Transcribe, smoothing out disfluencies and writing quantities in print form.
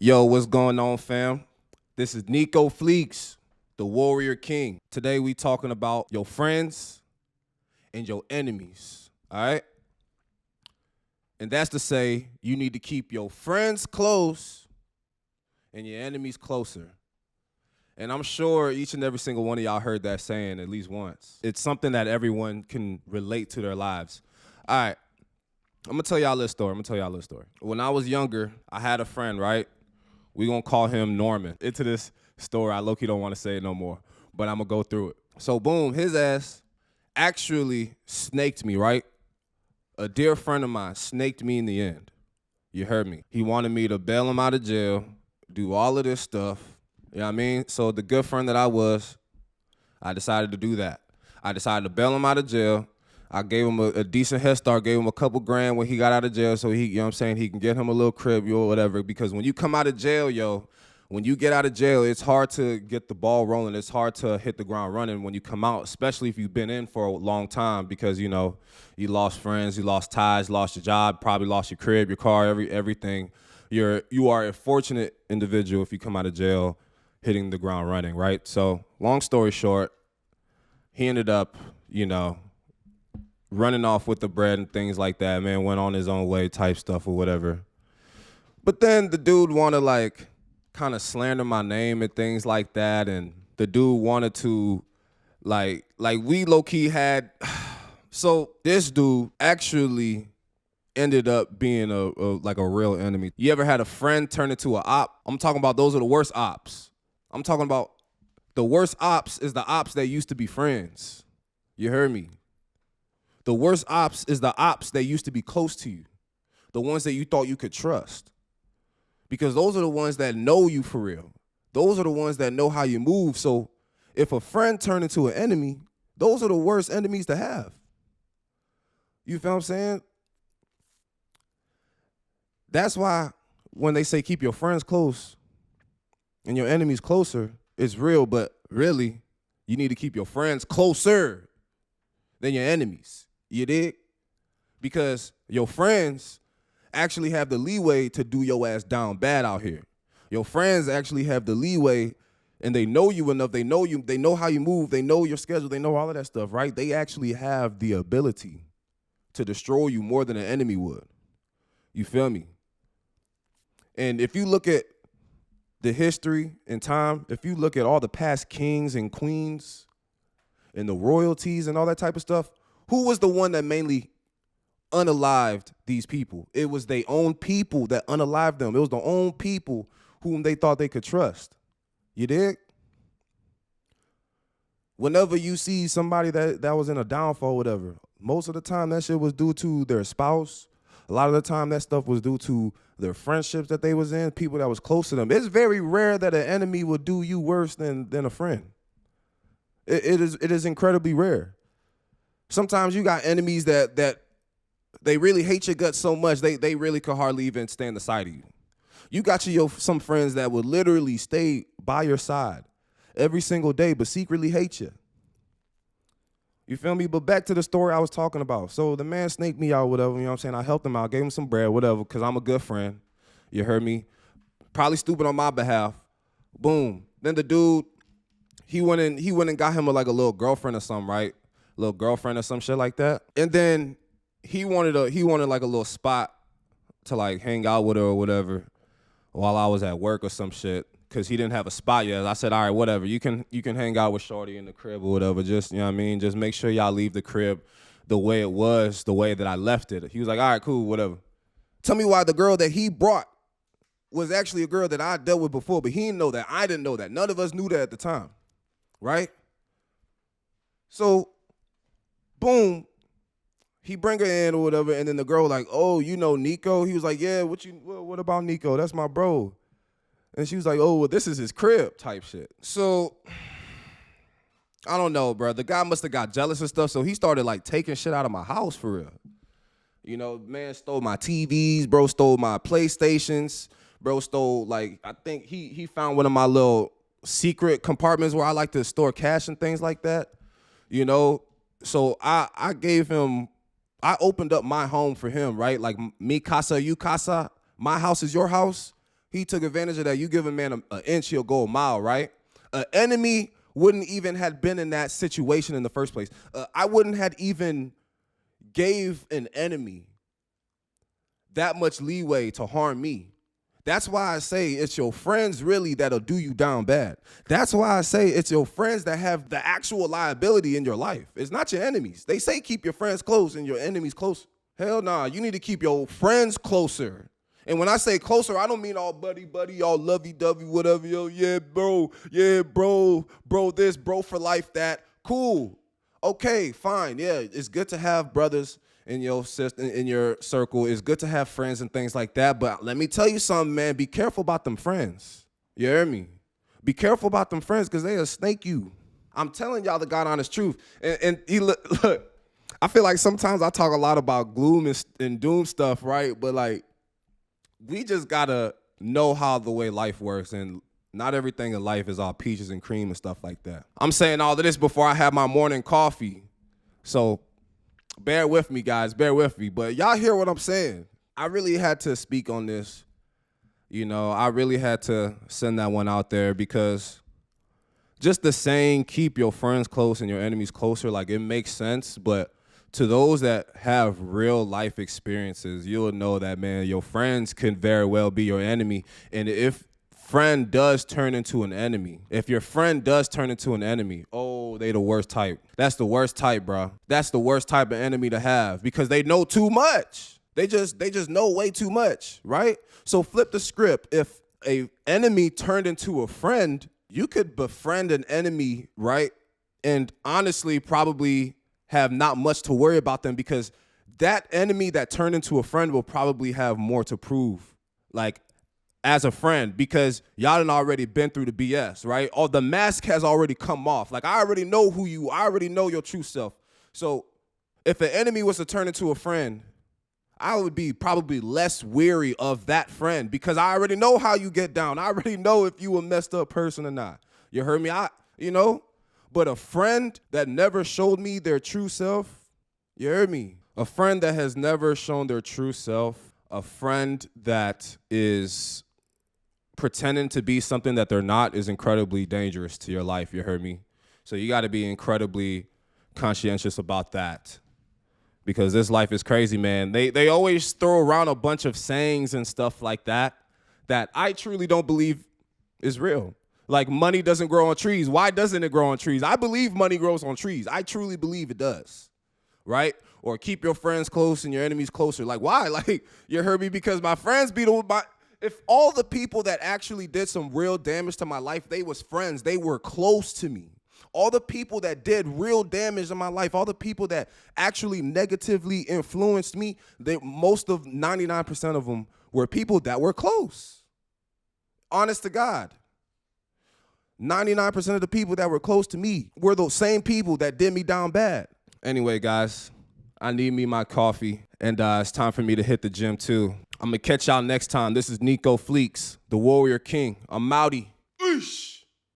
Yo, what's going on, fam? This is Nico Fleeks, the Warrior King. Today we talking about your friends and your enemies, all right? And that's to say you need to keep your friends close and your enemies closer. And I'm sure each and every single one of y'all heard that saying at least once. It's something that everyone can relate to their lives. All right, I'm gonna tell y'all this story. When I was younger, I had a friend, right? We gonna call him Norman. Into this story, I low-key don't wanna say it no more, but I'm gonna go through it. So boom, his ass actually snaked me, right? A dear friend of mine snaked me in the end. You heard me. He wanted me to bail him out of jail, do all of this stuff. You know what I mean? So the good friend that I was, I decided to do that. I decided to bail him out of jail. I gave him a decent head start, gave him a couple grand when he got out of jail so he, you know what I'm saying, he can get him a little crib, or whatever. Because when you come out of jail, when you get out of jail, it's hard to get the ball rolling. It's hard to hit the ground running when you come out, especially if you've been in for a long time because, you know, you lost friends, you lost ties, lost your job, probably lost your crib, your car, everything. You are a fortunate individual if you come out of jail hitting the ground running, right? So long story short, he ended up, you know, running off with the bread and things like that, man, went on his own way type stuff or whatever. But then the dude wanted like kind of slander my name and things like that. And the dude wanted to like we low-key had, so this dude actually ended up being a real enemy. You ever had a friend turn into an op? I'm talking about those are the worst ops. I'm talking about the worst ops is the ops that used to be friends. You heard me? The worst ops is the ops that used to be close to you, the ones that you thought you could trust. Because those are the ones that know you for real. Those are the ones that know how you move. So if a friend turned into an enemy, those are the worst enemies to have. You feel what I'm saying? That's why when they say keep your friends close and your enemies closer, it's real, but really, you need to keep your friends closer than your enemies. You dig? Because your friends actually have the leeway to do your ass down bad out here. Your friends actually have the leeway and they know you enough. They know you. They know how you move. They know your schedule. They know all of that stuff, right? They actually have the ability to destroy you more than an enemy would. You feel me? And if you look at the history and time, if you look at all the past kings and queens and the royalties and all that type of stuff, who was the one that mainly unalived these people? It was their own people that unalived them. It was their own people whom they thought they could trust. You dig? Whenever you see somebody that was in a downfall, whatever, most of the time that shit was due to their spouse. A lot of the time that stuff was due to their friendships that they was in, people that was close to them. It's very rare that an enemy would do you worse than a friend. It is incredibly rare. Sometimes you got enemies that they really hate your guts so much they really could hardly even stand the sight of you. You got some friends that would literally stay by your side every single day but secretly hate you. You feel me? But back to the story I was talking about. So the man snaked me out, whatever, you know what I'm saying? I helped him out, gave him some bread, whatever, because I'm a good friend. You heard me? Probably stupid on my behalf. Boom. Then the dude, he went and got him a little girlfriend or something, right? Little girlfriend or some shit like that. And then he wanted like a little spot to like hang out with her or whatever while I was at work or some shit, because he didn't have a spot yet. I said, all right, whatever. You can hang out with Shorty in the crib or whatever. Just, you know what I mean? Just make sure y'all leave the crib the way it was, the way that I left it. He was like, all right, cool, whatever. Tell me why the girl that he brought was actually a girl that I dealt with before, but he didn't know that. I didn't know that. None of us knew that at the time, right? So, boom, he bring her in or whatever, and then the girl like, oh, you know Nico? He was like, yeah, what about Nico? That's my bro. And she was like, oh, well, this is his crib type shit. So, I don't know, bro. The guy must have got jealous and stuff, so he started like taking shit out of my house for real. You know, man stole my TVs, bro stole my PlayStations, bro stole like, I think he found one of my little secret compartments where I like to store cash and things like that, you know? So I gave him, I opened up my home for him, right? Like, mi casa, you casa, my house is your house. He took advantage of that. You give a man an inch, he'll go a mile, right? An enemy wouldn't even have been in that situation in the first place. I wouldn't have even gave an enemy that much leeway to harm me. That's why I say it's your friends really that'll do you down bad. That's why I say it's your friends that have the actual liability in your life. It's not your enemies. They say keep your friends close and your enemies close. Hell nah, you need to keep your friends closer. And when I say closer, I don't mean all buddy, all lovey-dovey, whatever. Yo, yeah, bro, bro this, bro for life that. Cool. Okay, fine. Yeah, it's good to have brothers in your circle. It's good to have friends and things like that. But let me tell you something, man. Be careful about them friends. You hear me? Be careful about them friends because they'll snake you. I'm telling y'all the God honest truth. And look, I feel like sometimes I talk a lot about gloom and doom stuff, right? But like, we just gotta know how the way life works, and not everything in life is all peaches and cream and stuff like that. I'm saying all of this before I have my morning coffee. So bear with me, guys, bear with me. But y'all hear what I'm saying. I really had to speak on this. You know, I really had to send that one out there because just the saying, keep your friends close and your enemies closer, like it makes sense. But to those that have real life experiences, you'll know that, man, your friends can very well be your enemy. And if friend does turn into an enemy, if your friend does turn into an enemy, oh, they the worst type. That's the worst type, bro. That's the worst type of enemy to have because they know too much. They just know way too much, right? So flip the script. If a enemy turned into a friend, you could befriend an enemy, right? And honestly, probably have not much to worry about them because that enemy that turned into a friend will probably have more to prove, like as a friend, because y'all done already been through the BS, right? Or the mask has already come off. Like I already know who you, I already know your true self. So if an enemy was to turn into a friend, I would be probably less weary of that friend because I already know how you get down. I already know if you a messed up person or not. You heard me? But a friend that never showed me their true self, you heard me? A friend that has never shown their true self, a friend that is pretending to be something that they're not is incredibly dangerous to your life, you heard me? So you got to be incredibly conscientious about that because this life is crazy, man. They always throw around a bunch of sayings and stuff like that I truly don't believe is real. Like money doesn't grow on trees. Why doesn't it grow on trees? I believe money grows on trees. I truly believe it does, right? Or keep your friends close and your enemies closer. Like why? Like you heard me because my friends be if all the people that actually did some real damage to my life, they was friends, they were close to me. All the people that did real damage in my life, all the people that actually negatively influenced me, most of 99% of them were people that were close. Honest to God. 99% of the people that were close to me were those same people that did me down bad. Anyway, guys, I need me my coffee, and it's time for me to hit the gym too. I'm going to catch y'all next time. This is Nico Fleeks, the Warrior King. I'm outie. Oosh.